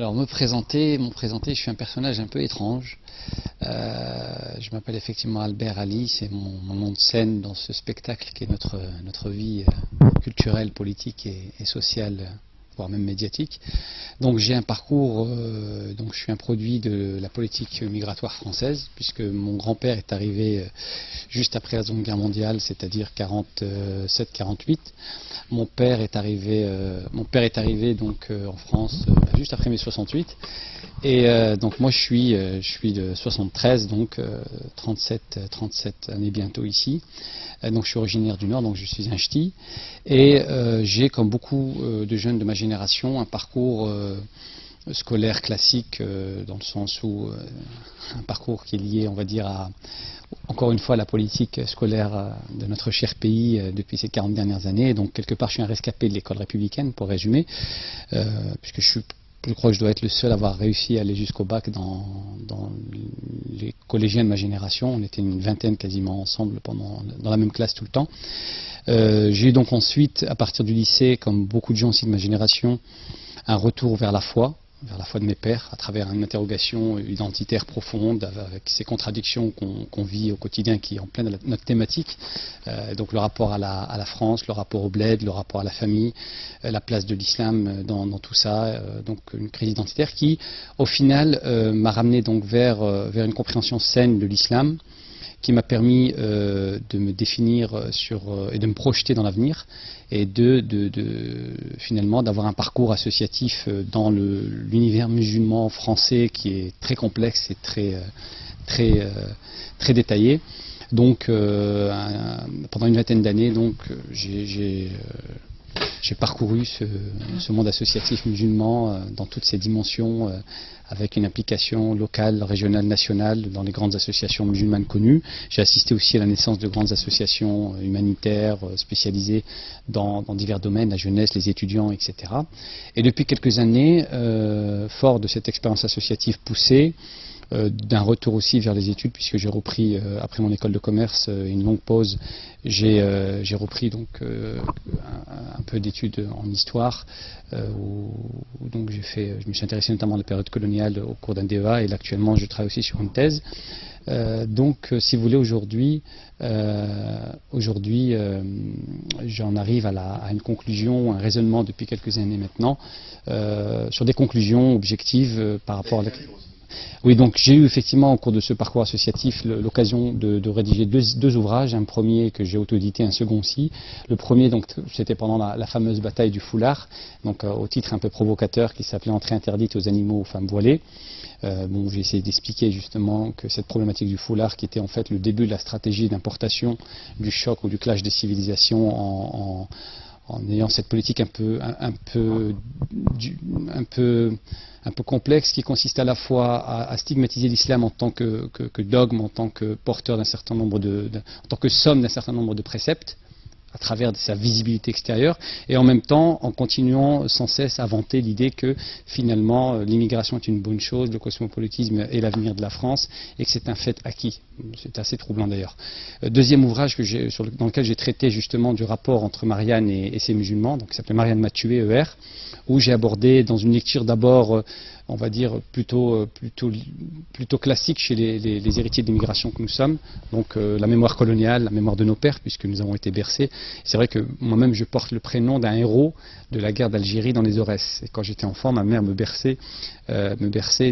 Alors je suis un personnage un peu étrange. Je m'appelle effectivement Albert Ali, c'est mon nom de scène dans ce spectacle qui est notre vie culturelle, politique et sociale, voire même médiatique. Donc j'ai un parcours, donc je suis un produit de la politique migratoire française, puisque mon grand-père est arrivé juste après la Seconde Guerre mondiale, c'est-à-dire 47-48. Mon père est arrivé donc en France juste après mai 68. Et donc moi je suis de 73, donc 37 années bientôt ici. Donc je suis originaire du Nord, donc je suis un ch'ti. Et j'ai, comme beaucoup de jeunes de ma génération, un parcours scolaire classique, dans le sens où un parcours qui est lié, on va dire, encore une fois, à la politique scolaire de notre cher pays depuis ces 40 dernières années. Donc quelque part je suis un rescapé de l'école républicaine, pour résumer, puisque je crois que je dois être le seul à avoir réussi à aller jusqu'au bac dans les collégiens de ma génération. On était une vingtaine quasiment ensemble dans la même classe tout le temps. J'ai eu donc ensuite, à partir du lycée, comme beaucoup de gens aussi de ma génération, un retour vers la foi de mes pères, à travers une interrogation identitaire profonde, avec ces contradictions qu'on vit au quotidien, qui est en pleine notre thématique. Donc le rapport à la France, le rapport au bled, le rapport à la famille, la place de l'islam dans tout ça, donc une crise identitaire qui, au final, m'a ramené donc vers une compréhension saine de l'islam, qui m'a permis de me définir et de me projeter dans l'avenir, et finalement d'avoir un parcours associatif dans l'univers musulman français qui est très complexe et très détaillé. Donc pendant une vingtaine d'années, donc j'ai parcouru ce monde associatif musulman dans toutes ses dimensions, avec une implication locale, régionale, nationale dans les grandes associations musulmanes connues. J'ai assisté aussi à la naissance de grandes associations humanitaires spécialisées dans divers domaines, la jeunesse, les étudiants, etc. Et depuis quelques années, fort de cette expérience associative poussée, d'un retour aussi vers les études, puisque j'ai repris, après mon école de commerce, une longue pause, j'ai repris donc un peu d'études en histoire, où donc je me suis intéressé notamment à la période coloniale au cours d'un DEA, et là, actuellement je travaille aussi sur une thèse. Donc si vous voulez, aujourd'hui j'en arrive à une conclusion, un raisonnement depuis quelques années maintenant, sur des conclusions objectives par rapport à la... Oui, donc j'ai eu effectivement au cours de ce parcours associatif l'occasion de rédiger deux ouvrages, un premier que j'ai auto-édité, un second aussi. Le premier, donc, c'était pendant la fameuse bataille du foulard, donc au titre un peu provocateur, qui s'appelait Entrée interdite aux animaux, aux femmes voilées. J'ai essayé d'expliquer justement que cette problématique du foulard, qui était en fait le début de la stratégie d'importation du choc ou du clash des civilisations, en ayant cette politique un peu complexe, qui consiste à la fois à stigmatiser l'islam en tant que dogme, en tant que porteur d'un certain nombre en tant que somme d'un certain nombre de préceptes, à travers sa visibilité extérieure, et en même temps en continuant sans cesse à vanter l'idée que finalement l'immigration est une bonne chose, le cosmopolitisme est l'avenir de la France, et que c'est un fait acquis. C'est assez troublant d'ailleurs. Deuxième ouvrage dans lequel j'ai traité justement du rapport entre Marianne et ses musulmans, donc qui s'appelait Marianne m'a tué, ER, où j'ai abordé dans une lecture d'abord, on va dire, plutôt classique chez les héritiers de l'immigration que nous sommes, donc la mémoire coloniale, la mémoire de nos pères, puisque nous avons été bercés. C'est vrai que moi-même je porte le prénom d'un héros de la guerre d'Algérie dans les Aurès. Et quand j'étais enfant, ma mère me berçait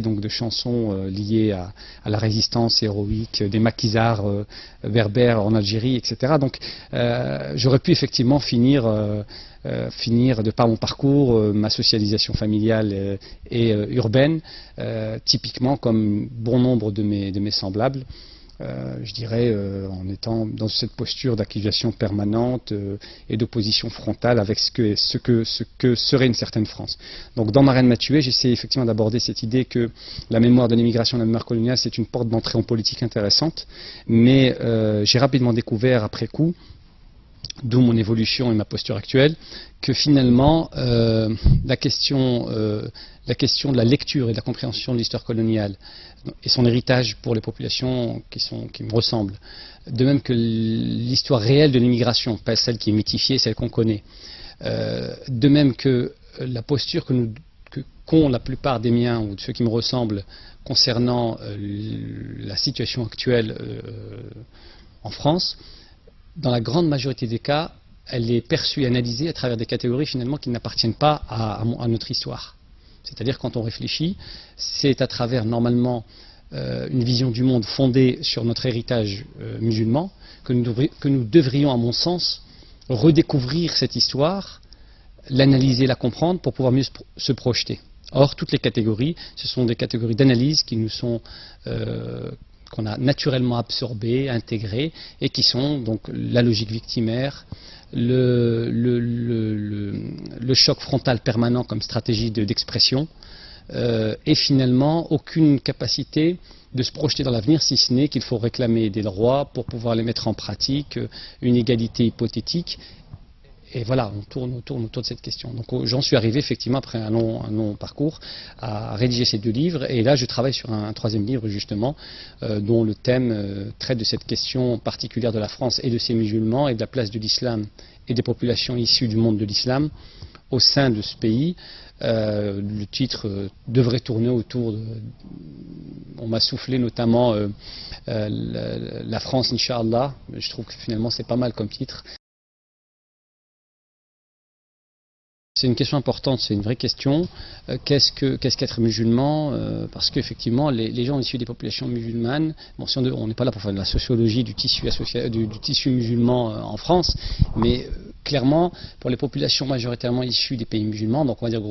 donc de chansons liées à la résistance héroïque, des maquisards berbères en Algérie, etc. Donc j'aurais pu effectivement finir de par mon parcours, ma socialisation familiale et urbaine, typiquement comme bon nombre de mes semblables, je dirais, en étant dans cette posture d'accusation permanente et d'opposition frontale avec ce que serait une certaine France. Donc dans Marianne m'a tué, j'essaie effectivement d'aborder cette idée que la mémoire de l'immigration, la mémoire coloniale, c'est une porte d'entrée en politique intéressante, mais j'ai rapidement découvert après coup, d'où mon évolution et ma posture actuelle, que finalement la question de la lecture et de la compréhension de l'histoire coloniale et son héritage pour les populations qui me ressemblent, de même que l'histoire réelle de l'immigration, pas celle qui est mythifiée, celle qu'on connaît, de même que la posture que qu'ont la plupart des miens ou de ceux qui me ressemblent concernant la situation actuelle en France, dans la grande majorité des cas, elle est perçue et analysée à travers des catégories finalement qui n'appartiennent pas à notre histoire. C'est-à-dire quand on réfléchit, c'est à travers normalement une vision du monde fondée sur notre héritage musulman que nous devrions, à mon sens, redécouvrir cette histoire, l'analyser, la comprendre pour pouvoir mieux se projeter. Or, toutes les catégories, ce sont des catégories d'analyse qui nous sont qu'on a naturellement absorbées, intégrées, et qui sont donc la logique victimaire, le choc frontal permanent comme stratégie d'expression, et finalement aucune capacité de se projeter dans l'avenir, si ce n'est qu'il faut réclamer des droits pour pouvoir les mettre en pratique, une égalité hypothétique. Et voilà, on tourne autour de cette question. Donc j'en suis arrivé effectivement après un long parcours à rédiger ces 2 livres. Et là je travaille sur un 3e livre justement dont le thème traite de cette question particulière de la France et de ses musulmans et de la place de l'islam et des populations issues du monde de l'islam au sein de ce pays. Le titre devrait tourner autour de... On m'a soufflé notamment la France, Inch'Allah. Je trouve que finalement c'est pas mal comme titre. C'est une question importante, c'est une vraie question. Qu'est-ce qu'être musulman parce qu'effectivement, les gens issus des populations musulmanes, bon, si on n'est pas là pour faire de la sociologie du tissu musulman en France, mais clairement, pour les populations majoritairement issues des pays musulmans, donc on va dire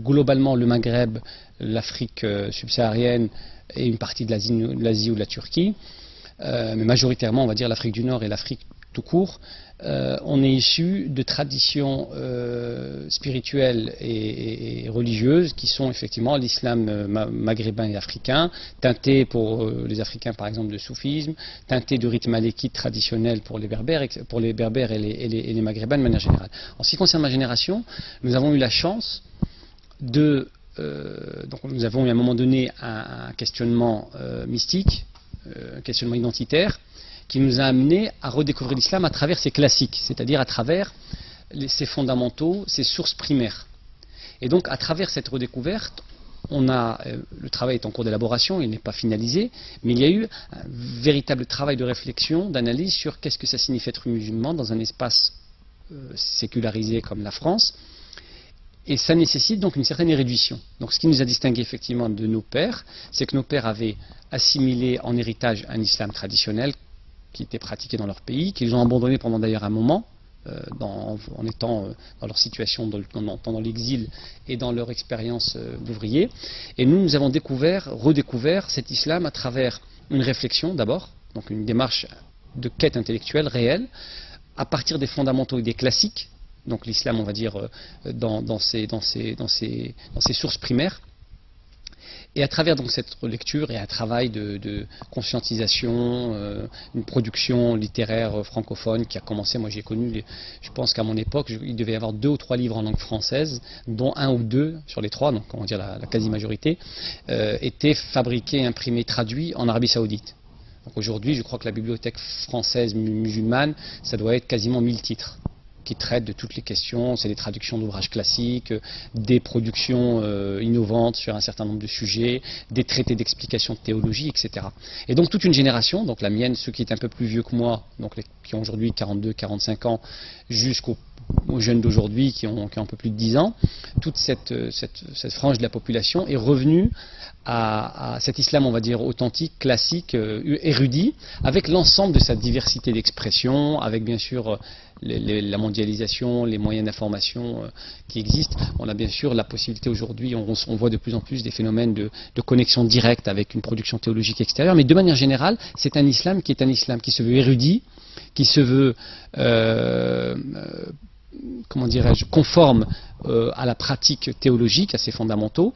globalement le Maghreb, l'Afrique subsaharienne et une partie de l'Asie ou de la Turquie, mais majoritairement on va dire l'Afrique du Nord et l'Afrique tout court, on est issu de traditions spirituelles et religieuses qui sont effectivement l'islam maghrébin et africain, teinté pour les Africains par exemple de soufisme, teinté de rites malékites traditionnels pour les Berbères et les Maghrébins de manière générale. En ce qui concerne ma génération, nous avons eu la chance donc nous avons eu à un moment donné un questionnement mystique, un questionnement identitaire, qui nous a amené à redécouvrir l'islam à travers ses classiques, c'est-à-dire à travers ses fondamentaux, ses sources primaires. Et donc à travers cette redécouverte, le travail est en cours d'élaboration, il n'est pas finalisé, mais il y a eu un véritable travail de réflexion, d'analyse sur qu'est-ce que ça signifie être musulman dans un espace sécularisé comme la France. Et ça nécessite donc une certaine érudition. Donc ce qui nous a distingué effectivement de nos pères, c'est que nos pères avaient assimilé en héritage un islam traditionnel qui était pratiqué dans leur pays, qu'ils ont abandonné pendant d'ailleurs un moment, en étant dans leur situation, pendant l'exil et dans leur expérience d'ouvrier. Et nous avons redécouvert cet islam à travers une réflexion d'abord, donc une démarche de quête intellectuelle réelle, à partir des fondamentaux et des classiques, donc l'islam on va dire dans ses sources primaires. Et à travers donc cette lecture et un travail de conscientisation, une production littéraire francophone qui a commencé, moi j'ai connu, je pense qu'à mon époque, il devait y avoir 2 ou 3 livres en langue française, dont 1 ou 2 sur les 3, donc on va dire la quasi-majorité, étaient fabriqués, imprimés, traduits en Arabie Saoudite. Donc aujourd'hui, je crois que la bibliothèque française musulmane, ça doit être quasiment 1000 titres qui traitent de toutes les questions, c'est des traductions d'ouvrages classiques, des productions innovantes sur un certain nombre de sujets, des traités d'explication de théologie, etc. Et donc toute une génération, donc la mienne, ceux qui étaient un peu plus vieux que moi, donc qui ont aujourd'hui 42, 45 ans, jusqu'aux jeunes d'aujourd'hui qui ont un peu plus de 10 ans, toute cette frange de la population est revenue à cet islam, on va dire, authentique, classique, érudit, avec l'ensemble de sa diversité d'expression, avec bien sûr la mondialisation, les moyens d'information qui existent. On a bien sûr la possibilité aujourd'hui, on voit de plus en plus des phénomènes de connexion directe avec une production théologique extérieure, mais de manière générale, c'est un islam qui se veut érudit, qui se veut comment dirais-je, conforme à la pratique théologique, à ses fondamentaux.